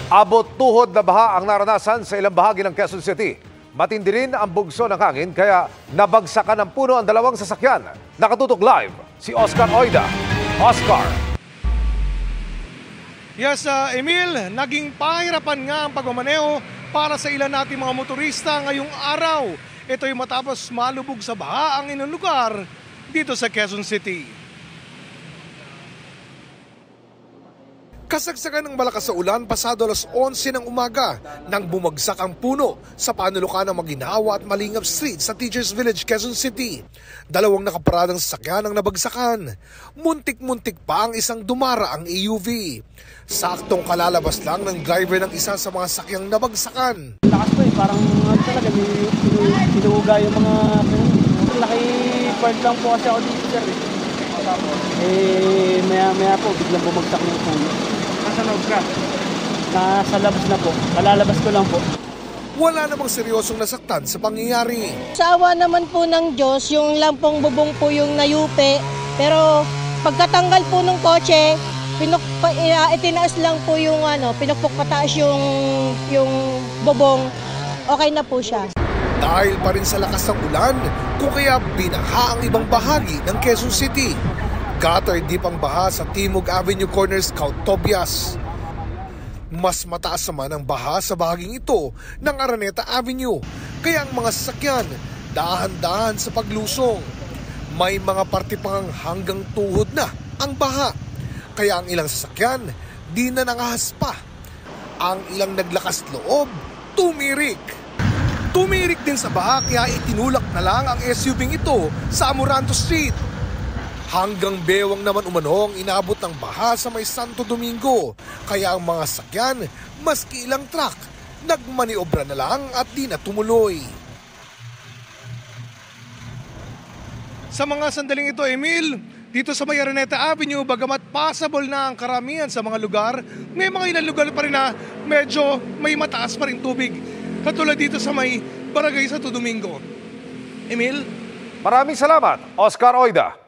Abot tuhod na baha ang naranasan sa ilang bahagi ng Quezon City. Matindi rin ang bugso ng hangin kaya nabagsakan ng puno ang dalawang sasakyan. Nakatutok live si Oscar Oida. Oscar. Yes, Emil, naging pahirapan nga ang pagmamaneho para sa ilan nating mga motorista ngayong araw. Ito'y matapos malubog sa baha ang ilang lugar dito sa Quezon City. Kasagsagan ng malakas sa ulan pasado alas 11 ng umaga nang bumagsak ang puno sa panulukan ng Maginhawa at Malingap Street sa Teachers Village, Quezon City. Dalawang nakaparadang sasakyan ang nabagsakan. Muntik-muntik pa ang isang dumara ang AUV. Saktong kalalabas lang ng driver ng isa sa mga sakyang nabagsakan. Lakas po parang talaga tinuga yung mga naki-park lang po kasi ako dito sir. Maya po biglang bumagsak yung puno. Nasa loob ka? Nasa labas na po. Kalalabas ko lang po. Wala namang seryosong nasaktan sa pangyayari. Sa awa naman po ng Diyos, yung lampong bubong po yung nayupi. Pero pagkatanggal po ng kotse, itinaas lang po yung pinukpok pataas yung bubong. Okay na po siya. Dahil pa rin sa lakas ng ulan, kung kaya binaha ang ibang bahagi ng Quezon City. Gutter deep ang baha sa Timog Avenue corner Scout Tobias. Mas mataas naman ang baha sa bahaging ito ng Araneta Avenue. Kaya ang mga sasakyan dahan-dahan sa paglusong. May mga parte pang hanggang tuhod na ang baha. Kaya ang ilang sasakyan di na nangahas pa. Ang ilang naglakas loob, tumirik. Tumirik din sa baha kaya itinulak na lang ang SUV ito sa Amoranto Street. Hanggang bewang naman umano ang inabot ng baha sa may Santo Domingo. Kaya ang mga sakyan, maski ilang truck, nagmaniobra na lang at di na tumuloy. Sa mga sandaling ito, Emil, dito sa may Araneta Avenue, bagamat possible na ang karamihan sa mga lugar, may mga ilang lugar pa rin na medyo may mataas pa rin tubig. Katulad dito sa may Barangay Santo Domingo. Emil? Maraming salamat, Oscar Oida.